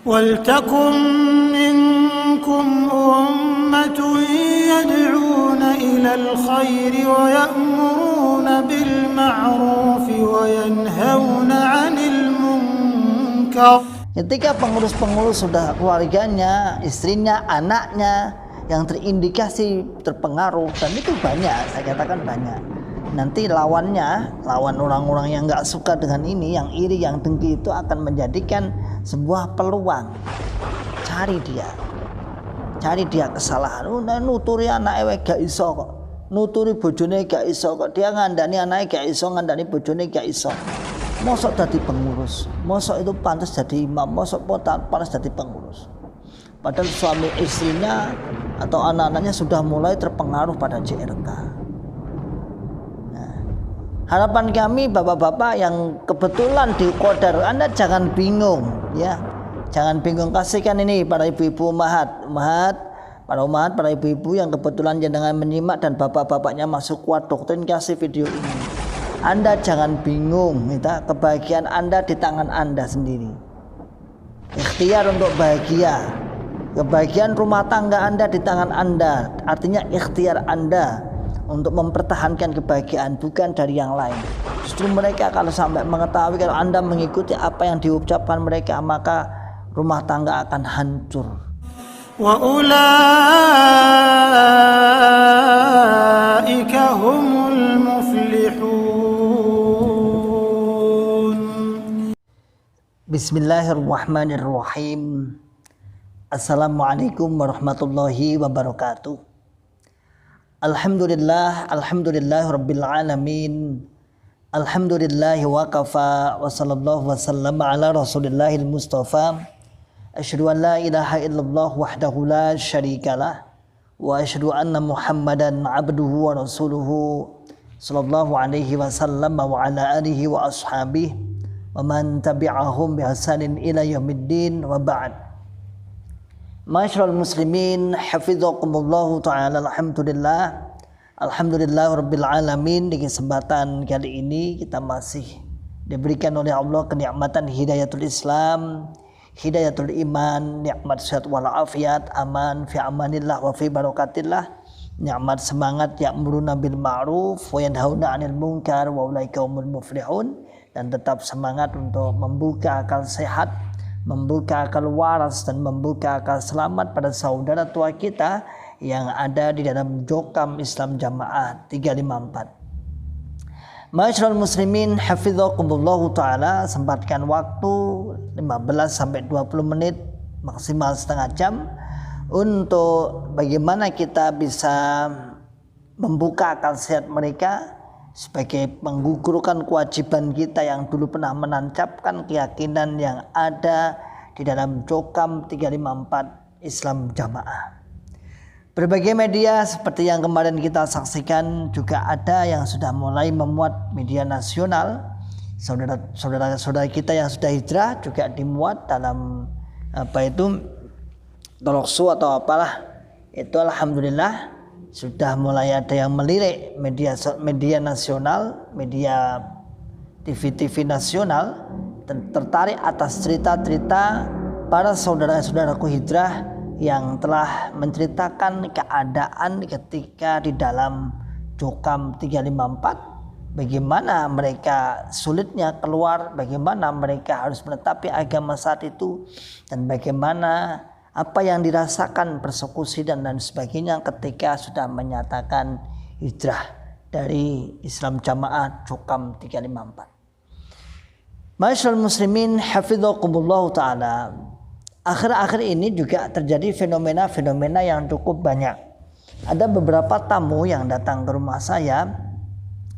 وَلْتَكُنْ مِنْكُمْ أُمَّةٌ يَدْعُونَ إِلَى الْخَيْرِ وَيَأْمُرُونَ بِالْمَعْرُوفِ وَيَنْهَوْنَ عَنِ الْمُنْكَرِ. Ketika pengurus-pengurus sudah keluarganya, istrinya, anaknya yang terindikasi terpengaruh, dan itu banyak, saya katakan banyak. Nanti lawan orang-orang yang nggak suka dengan ini, yang iri, yang dengki, itu akan menjadikan sebuah peluang. Cari dia kesalahan. Nuturi anake gak iso kok, nuturi bojone gak iso kok, dia ngandani anake gak iso, ngandani bojone gak iso. Mosok jadi pengurus, mosok itu pantas jadi imam, mosok pantas jadi pengurus. Padahal suami istrinya atau anak-anaknya sudah mulai terpengaruh pada JRK. Nah, harapan kami bapak-bapak yang kebetulan di Qadar, Anda jangan bingung ya. Jangan bingung, kasihkan ini para ibu-ibu para ibu-ibu yang kebetulan jenengan menyimak dan bapak-bapaknya masuk kuat doktrin, kasih video ini. Anda jangan bingung, kebahagiaan Anda di tangan Anda sendiri. Ikhtiar untuk bahagia, kebahagiaan rumah tangga Anda di tangan Anda. Artinya ikhtiar Anda untuk mempertahankan kebahagiaan, bukan dari yang lain. Justru mereka kalau sampai mengetahui kalau Anda mengikuti apa yang diucapkan mereka, maka rumah tangga akan hancur. Wa ulaika humul muflihun. Bismillahirrahmanirrahim. Assalamualaikum warahmatullahi wabarakatuh. Alhamdulillah rabbil alamin. Alhamdulillahi wa kafa wa sallallahu wa sallama ala rasulillahil mustafa. Asyhadu an la ilaha illallah wahdahu la syarikalah wa asyhadu anna Muhammadan abduhu wa rasuluhu sallallahu alaihi wasallam wa ala alihi wa ashabihi wa man tabi'ahum bi ihsanin ila yaumiddin wa ba'd. Ma'asyiral muslimin, hafizakumullah taala. Alhamdulillah rabbil alamin. Di kesempatan kali ini kita masih diberikan oleh Allah kenikmatan hidayatul Islam, hidayatul iman, nikmat sehat wal afiat, aman fi amanillah wa fi barakatillah, nikmat semangat ya'muruna bil ma'ruf wa yanhauna 'anil munkar wa ulaika humul muflihun, dan tetap semangat untuk membuka akal sehat, membuka akal waras, dan membuka akal selamat pada saudara tua kita yang ada di dalam Jokam Islam Jamaah 354. Ma'asyiral muslimin, hafizakumullahu ta'ala. Sempatkan waktu 15-20 menit, maksimal setengah jam, untuk bagaimana kita bisa membuka akal sehat mereka sebagai menggugurkan kewajiban kita yang dulu pernah menancapkan keyakinan yang ada di dalam Jokam 354 Islam Jamaah. Berbagai media seperti yang kemarin kita saksikan juga ada yang sudah mulai memuat media nasional. Saudara-saudara kita yang sudah hijrah juga dimuat dalam talk show atau apalah. Itu alhamdulillah sudah mulai ada yang melirik media nasional, media TV nasional, tertarik atas cerita-cerita para saudara-saudaraku hijrah yang telah menceritakan keadaan ketika di dalam Jokam 354, bagaimana mereka sulitnya keluar, bagaimana mereka harus menetapi agama saat itu, dan bagaimana apa yang dirasakan persekusi dan sebagainya ketika sudah menyatakan hijrah dari Islam Jamaah Jokam 354. Ma'asyiral muslimin, hafizakumullah ta'ala. Akhir-akhir ini juga terjadi fenomena-fenomena yang cukup banyak. Ada beberapa tamu yang datang ke rumah saya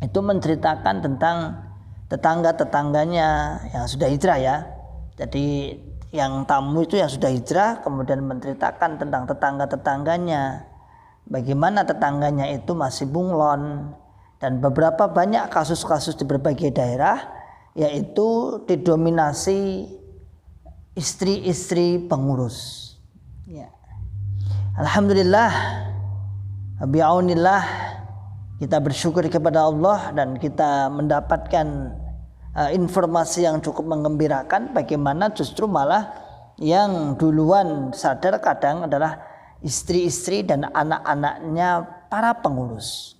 itu menceritakan tentang tetangga-tetangganya yang sudah hijrah ya. Jadi yang tamu itu yang sudah hijrah kemudian menceritakan tentang tetangga-tetangganya, bagaimana tetangganya itu masih bunglon, dan beberapa banyak kasus-kasus di berbagai daerah, yaitu didominasi istri-istri pengurus ya. Alhamdulillah, bi'aunillah, kita bersyukur kepada Allah dan kita mendapatkan informasi yang cukup menggembirakan, bagaimana justru malah yang duluan sadar kadang adalah istri-istri dan anak-anaknya para pengurus.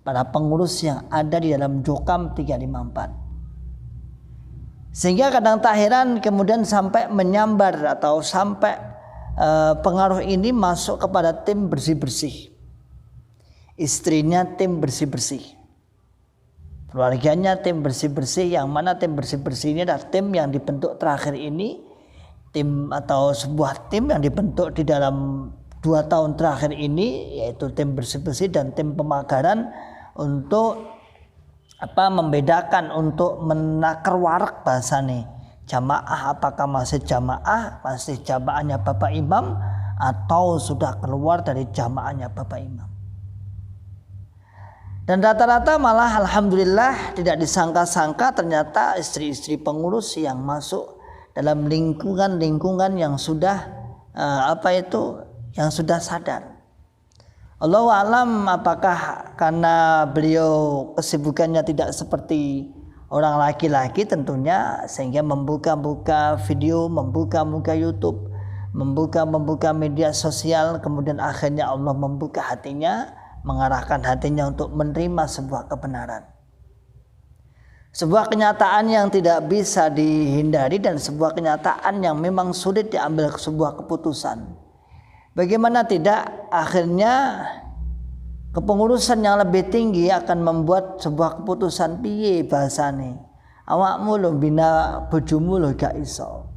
Para pengurus yang ada di dalam Jokam 354. Sehingga kadang tak heran kemudian sampai menyambar atau sampai pengaruh ini masuk kepada tim bersih-bersih. Istrinya tim bersih-bersih. Keluarganya tim bersih-bersih, yang mana tim bersih-bersih ini adalah tim yang dibentuk terakhir ini, tim atau sebuah tim yang dibentuk di dalam 2 tahun terakhir ini, yaitu tim bersih-bersih dan tim pemagaran untuk membedakan, untuk menakar warak bahasanya. Jamaah apakah masih jamaahnya Bapak Imam atau sudah keluar dari jamaahnya Bapak Imam. Dan rata-rata malah alhamdulillah tidak disangka-sangka ternyata istri-istri pengurus yang masuk dalam lingkungan yang sudah yang sudah sadar. Allahu a'lam, apakah karena beliau kesibukannya tidak seperti orang laki-laki tentunya, sehingga membuka video, membuka YouTube, membuka media sosial, kemudian akhirnya Allah membuka hatinya, mengarahkan hatinya untuk menerima sebuah kebenaran. Sebuah kenyataan yang tidak bisa dihindari dan sebuah kenyataan yang memang sulit diambil sebuah keputusan. Bagaimana tidak, akhirnya kepengurusan yang lebih tinggi akan membuat sebuah keputusan. Piye bahasane, awakmu lho bina bojomu lho gak iso,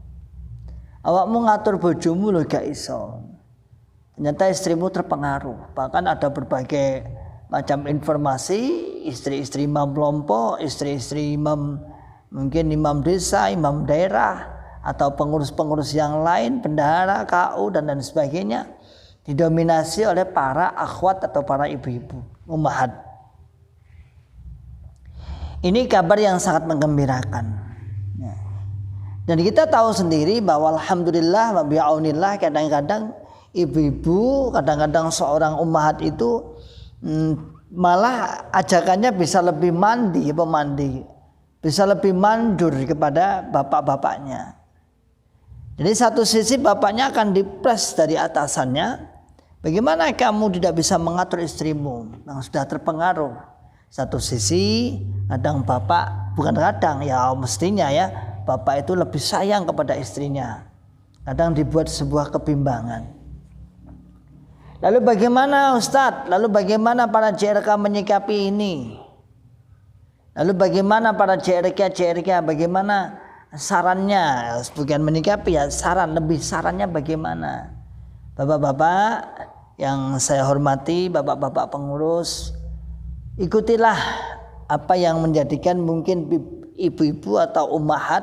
awakmu ngatur bojomu lho gak iso. Ternyata istrimu terpengaruh. Bahkan ada berbagai macam informasi, istri-istri imam kelompok, istri-istri imam, mungkin imam desa, imam daerah, atau pengurus-pengurus yang lain, bendahara, KU dan lain sebagainya, didominasi oleh para akhwat atau para ibu-ibu, ummahat. Ini kabar yang sangat menggembirakan. Dan kita tahu sendiri bahwa alhamdulillah wa bi'aunillah, kadang-kadang ibu-ibu, kadang-kadang seorang ummahat itu malah ajakannya bisa lebih mandi, bisa lebih mandur kepada bapak-bapaknya. Jadi satu sisi bapaknya akan dipres dari atasannya, bagaimana kamu tidak bisa mengatur istrimu yang sudah terpengaruh. Satu sisi kadang bapak, bukan kadang ya mestinya ya, bapak itu lebih sayang kepada istrinya. Kadang dibuat sebuah kebimbangan. Lalu bagaimana Ustadz? Lalu bagaimana para JRK menyikapi ini? Lalu bagaimana para JRK? Bagaimana sarannya? Bukan menyikapi ya, sarannya bagaimana? Bapak-bapak yang saya hormati, bapak-bapak pengurus, ikutilah apa yang menjadikan mungkin ibu-ibu atau ummahat,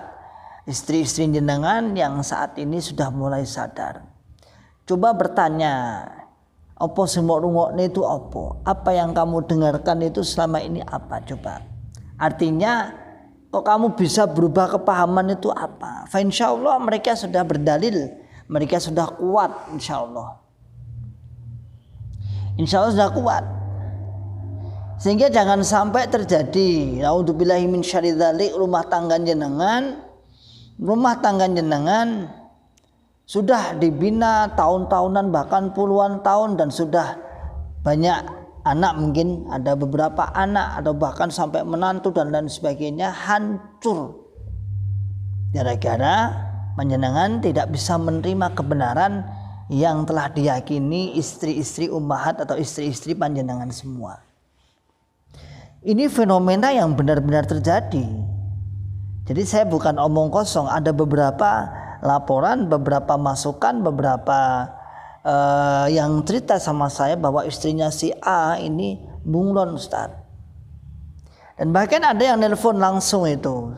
istri-istri jenengan yang saat ini sudah mulai sadar. Coba bertanya, apa sing mbok rungokne itu apa? Apa yang kamu dengarkan itu selama ini apa? Coba. Artinya kok kamu bisa berubah kepahaman itu apa? Fa insyaallah mereka sudah berdalil, mereka sudah kuat insyaallah. Insyaallah sudah kuat. Sehingga jangan sampai terjadi naudzubillahi min syarri dzalik, rumah tangga jenengan sudah dibina tahun-tahunan bahkan puluhan tahun dan sudah banyak anak, mungkin ada beberapa anak atau bahkan sampai menantu dan lain sebagainya, hancur gara-gara panjenengan tidak bisa menerima kebenaran yang telah diyakini istri-istri ummahat atau istri-istri panjenengan semua. Ini fenomena yang benar-benar terjadi. Jadi saya bukan omong kosong, ada beberapa laporan, beberapa masukan, beberapa yang cerita sama saya bahwa istrinya si A ini bunglon Ustaz. Dan bahkan ada yang nelpon langsung itu.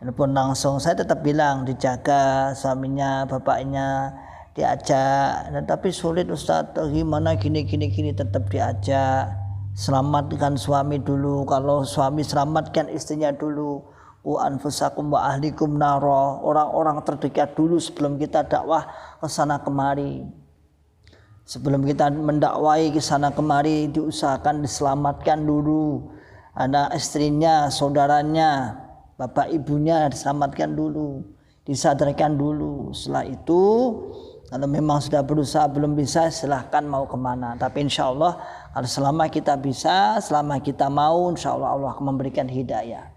Nelpon langsung, saya tetap bilang dijaga suaminya, bapaknya diajak. Tapi sulit Ustaz, gimana gini tetap diajak. Selamatkan suami dulu, kalau suami selamatkan istrinya dulu. Wa anfusakum wa ahlikum naro, orang-orang terdekat dulu sebelum kita dakwah ke sana kemari. Sebelum kita mendakwai ke sana kemari, diusahakan diselamatkan dulu anak istrinya, saudaranya, bapak ibunya diselamatkan dulu. disadarkan dulu. Setelah itu kalau memang sudah berusaha belum bisa, silahkan mau kemana. Tapi insya Allah kalau selama kita bisa, selama kita mau, insya Allah Allah akan memberikan hidayah.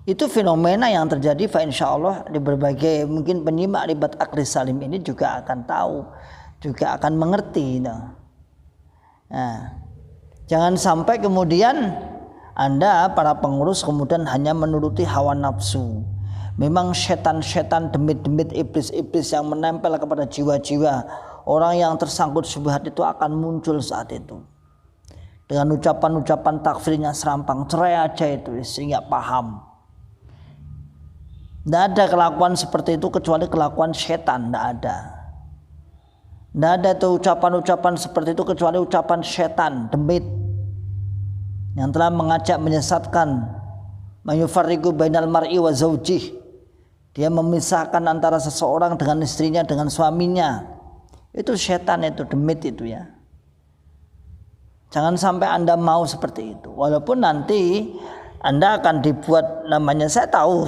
Itu fenomena yang terjadi. Fa insya Allah di berbagai mungkin penyimak ribat akli salim ini juga akan tahu, juga akan mengerti. Nah, jangan sampai kemudian Anda para pengurus kemudian hanya menuruti hawa nafsu. Memang setan-setan, demit-demit, iblis-iblis yang menempel kepada jiwa-jiwa orang yang tersangkut syubhat itu akan muncul saat itu. Dengan ucapan-ucapan takfirnya serampang, cerai aja itu, sehingga paham. Tidak ada kelakuan seperti itu kecuali kelakuan setan, tidak ada. Tidak ada itu ucapan-ucapan seperti itu kecuali ucapan setan, demit, yang telah mengajak menyesatkan. Mayufarriqu bainal mar'i wa zaujih. Dia memisahkan antara seseorang dengan istrinya, dengan suaminya. Itu setan, itu demit itu ya. Jangan sampai Anda mau seperti itu. Walaupun nanti Anda akan dibuat namanya, saya tahu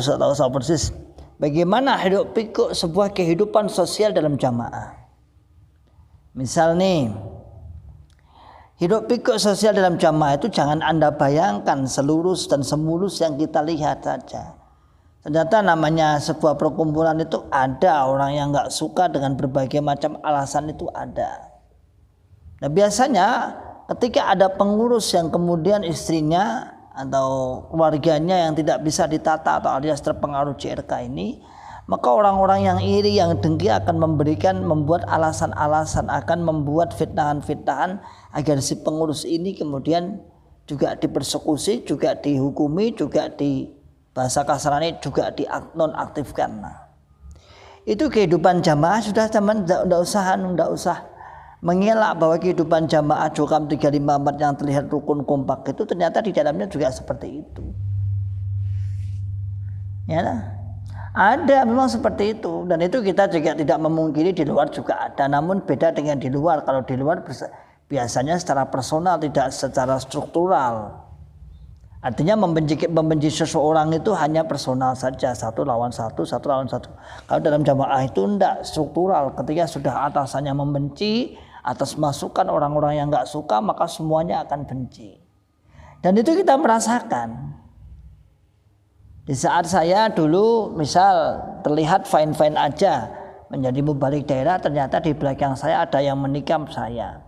persis bagaimana hidup pikuk sebuah kehidupan sosial dalam jamaah. Misal nih, hidup pikuk sosial dalam jamaah itu jangan Anda bayangkan selurus dan semulus yang kita lihat saja. Ternyata namanya sebuah perkumpulan itu ada orang yang nggak suka dengan berbagai macam alasan, itu ada. Nah biasanya ketika ada pengurus yang kemudian istrinya atau keluarganya yang tidak bisa ditata atau alias terpengaruh JRK ini, maka orang-orang yang iri, yang dengki akan membuat alasan-alasan, akan membuat fitnahan-fitnahan agar si pengurus ini kemudian juga dipersekusi, juga dihukumi, juga di bahasa kasarnya juga dinonaktifkan. Nah, itu kehidupan jamaah sudah teman, tidak usah mengelak bahwa kehidupan jamaah Jokam 354 yang terlihat rukun kompak itu ternyata di dalamnya juga seperti itu. Ya, ada memang seperti itu, dan itu kita juga tidak memungkiri di luar juga ada. Namun beda dengan di luar. Kalau di luar biasanya secara personal, tidak secara struktural. Artinya membenci seseorang itu hanya personal saja, satu lawan satu. Kalau dalam jamaah itu tidak struktural. Ketika sudah atasannya membenci atas masukan orang-orang yang nggak suka, maka semuanya akan benci. Dan itu kita merasakan. Di saat saya dulu misal terlihat fine-fine aja menjadi mubalik daerah, ternyata di belakang saya ada yang menikam saya.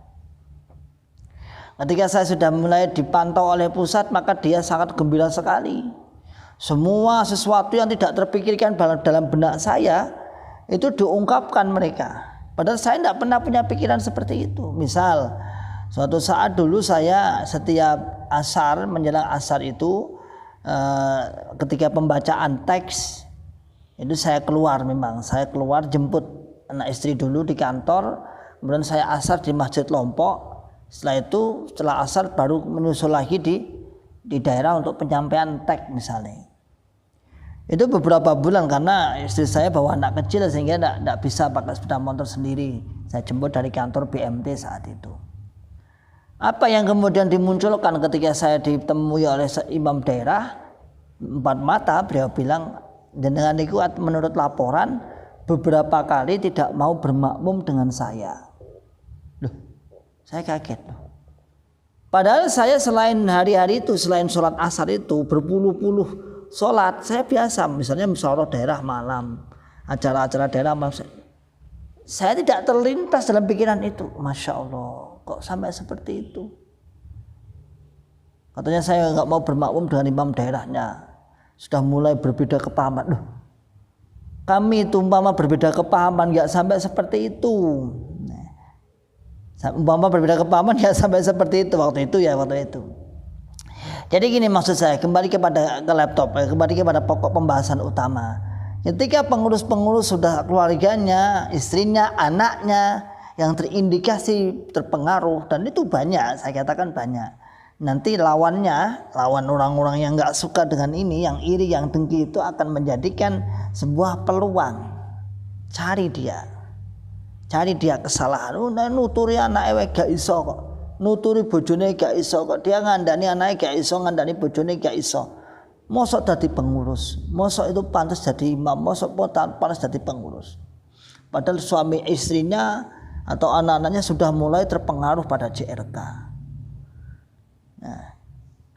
Ketika saya sudah mulai dipantau oleh pusat, maka dia sangat gembira sekali. Semua sesuatu yang tidak terpikirkan dalam benak saya itu diungkapkan mereka. Padahal saya tidak pernah punya pikiran seperti itu. Misal suatu saat dulu saya setiap asar, menjelang asar itu ketika pembacaan teks itu saya keluar, memang saya keluar jemput anak istri dulu di kantor, kemudian saya asar di Masjid Lompok. Setelah itu setelah asar baru menyusul lagi di daerah untuk penyampaian teks misalnya. Itu beberapa bulan karena istri saya bawa anak kecil sehingga tidak bisa pakai sepeda motor sendiri. Saya jemput dari kantor BMT saat itu. Apa yang kemudian dimunculkan ketika saya ditemui oleh imam daerah empat mata, beliau bilang, dengan itu menurut laporan beberapa kali tidak mau bermakmum dengan saya. Loh, saya kaget loh. Padahal saya selain hari-hari itu, selain sholat asar itu berpuluh-puluh sholat, saya biasa misalnya musyawarah daerah malam, acara-acara daerah malam, saya tidak terlintas dalam pikiran itu. Masya Allah, kok sampai seperti itu. Katanya saya nggak mau bermakmum dengan imam daerahnya, sudah mulai berbeda kepahaman. Loh, kami itu umpama berbeda kepahaman nggak sampai seperti itu. Umpama berbeda kepahaman ya sampai seperti itu waktu itu. Jadi gini maksud saya, kembali ke laptop, kembali kepada pokok pembahasan utama. Ketika pengurus-pengurus sudah keluarganya, istrinya, anaknya yang terindikasi terpengaruh, dan itu banyak, saya katakan banyak. Nanti lawan orang-orang yang nggak suka dengan ini, yang iri, yang dengki itu akan menjadikan sebuah peluang. Cari dia kesalahan. Nuturi anak gak iso kok. Nuturi bojone gak iso kok. Dia ngandani anaknya gak iso, ngandani bojone gak iso. mosok dadi pengurus, mosok itu pantas jadi imam, mosok pantas jadi pengurus. Padahal suami istrinya atau anak-anaknya sudah mulai terpengaruh pada JRK. Nah,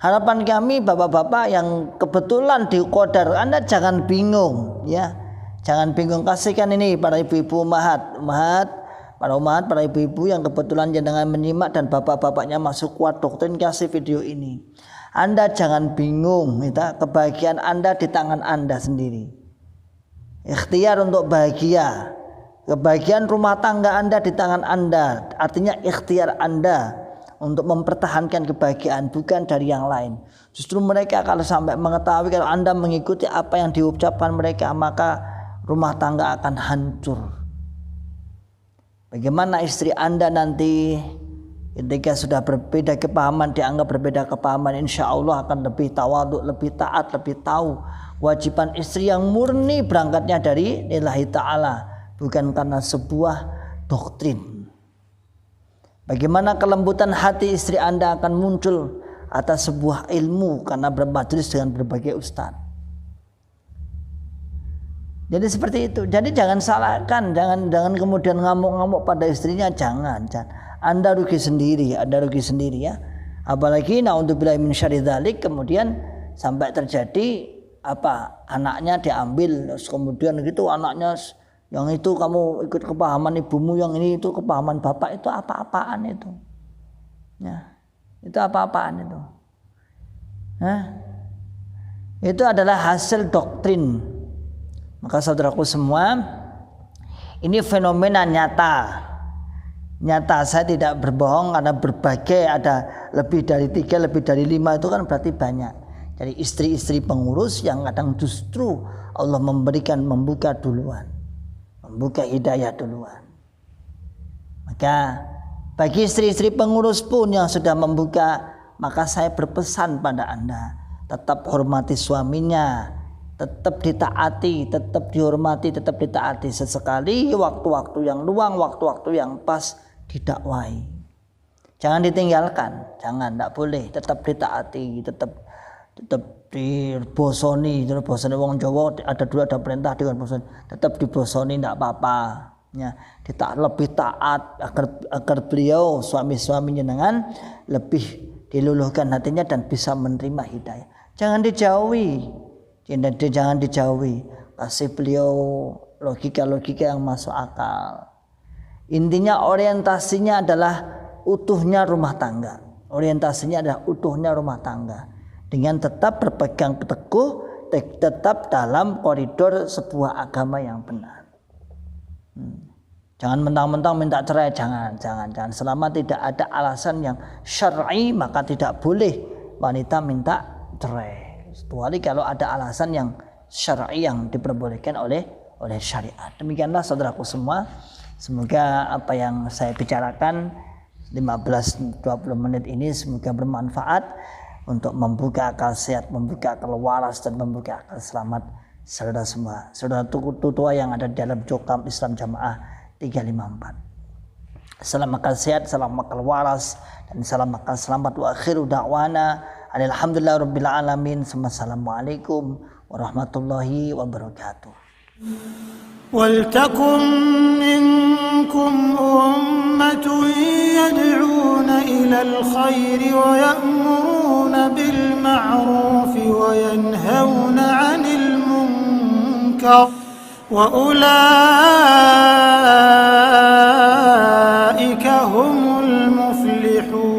harapan kami bapak-bapak yang kebetulan di Qadar, Anda jangan bingung ya. Jangan bingung, kasihkan ini para ibu-ibu umahat, para ibu-ibu yang kebetulan jenengan menyimak dan bapak-bapaknya masuk kuat doktrin, kasih video ini. Anda jangan bingung, kita kebahagiaan Anda di tangan Anda sendiri. Ikhtiar untuk bahagia, kebahagiaan rumah tangga Anda di tangan Anda. Artinya ikhtiar Anda untuk mempertahankan kebahagiaan, bukan dari yang lain. Justru mereka kalau sampai mengetahui kalau Anda mengikuti apa yang diucapkan mereka, maka rumah tangga akan hancur. Bagaimana istri Anda nanti ketika sudah berbeda kepahaman, dianggap berbeda kepahaman, insya Allah akan lebih tawadhu, lebih taat, lebih tahu kewajiban istri yang murni berangkatnya dari lillahi ta'ala, bukan karena sebuah doktrin. Bagaimana kelembutan hati istri Anda akan muncul atas sebuah ilmu karena bermajelis dengan berbagai ustadz. Jadi seperti itu. Jadi jangan salahkan, jangan kemudian ngamuk-ngamuk pada istrinya, jangan. Anda rugi sendiri ya. Apalagi naudzubillahi min syarri dzalik, kemudian sampai terjadi anaknya diambil, terus kemudian gitu anaknya yang itu kamu ikut kepahaman ibumu, yang ini itu kepahaman bapak, itu apa-apaan itu. Ya. Itu apa-apaan itu. Itu adalah hasil doktrin. Maka saudaraku semua, ini fenomena nyata. Saya tidak berbohong, karena berbagai, ada lebih dari 3, lebih dari 5, itu kan berarti banyak. Jadi istri-istri pengurus yang kadang justru Allah membuka duluan, membuka hidayah duluan. Maka bagi istri-istri pengurus pun yang sudah membuka, maka saya berpesan pada Anda, tetap hormati suaminya, tetap ditaati, tetap dihormati, tetap ditaati. Sesekali waktu-waktu yang luang, waktu-waktu yang pas didakwai. Jangan ditinggalkan, tidak boleh. Tetap ditaati, tetap dibosoni. Bosoni wong Jawa ada dua, ada perintah dengan bosoni. Tetap dibosoni, tidak apa-apa. Ya, lebih taat agar beliau suami-suaminya dengan lebih diluluhkan hatinya dan bisa menerima hidayah. Jangan dijauhi. Jangan dijauhi, kasih beliau logika-logika yang masuk akal. Intinya orientasinya adalah utuhnya rumah tangga. Dengan tetap berpegang teguh, tetap dalam koridor sebuah agama yang benar. Jangan mentang-mentang minta cerai, jangan. Selama tidak ada alasan yang syar'i, maka tidak boleh wanita minta cerai. Kecuali kalau ada alasan yang syar'i yang diperbolehkan oleh syariat. Demikianlah saudaraku semua. Semoga apa yang saya bicarakan 15-20 menit ini semoga bermanfaat untuk membuka akal sehat, membuka akal waras, dan membuka akal selamat saudara semua. Saudara tua yang ada di dalam Jokam Islam Jamaah 354. Salam akal sehat, salam akal waras, dan salam akal selamat. Wa akhiru da'wana alhamdulillah rabbil alamin. Assalamualaikum warahmatullahi wabarakatuh. ولتكن منكم أمة يدعون إلى الخير ويأمرون بالمعروف وينهون عن المنكر وأولئك هم المفلحون.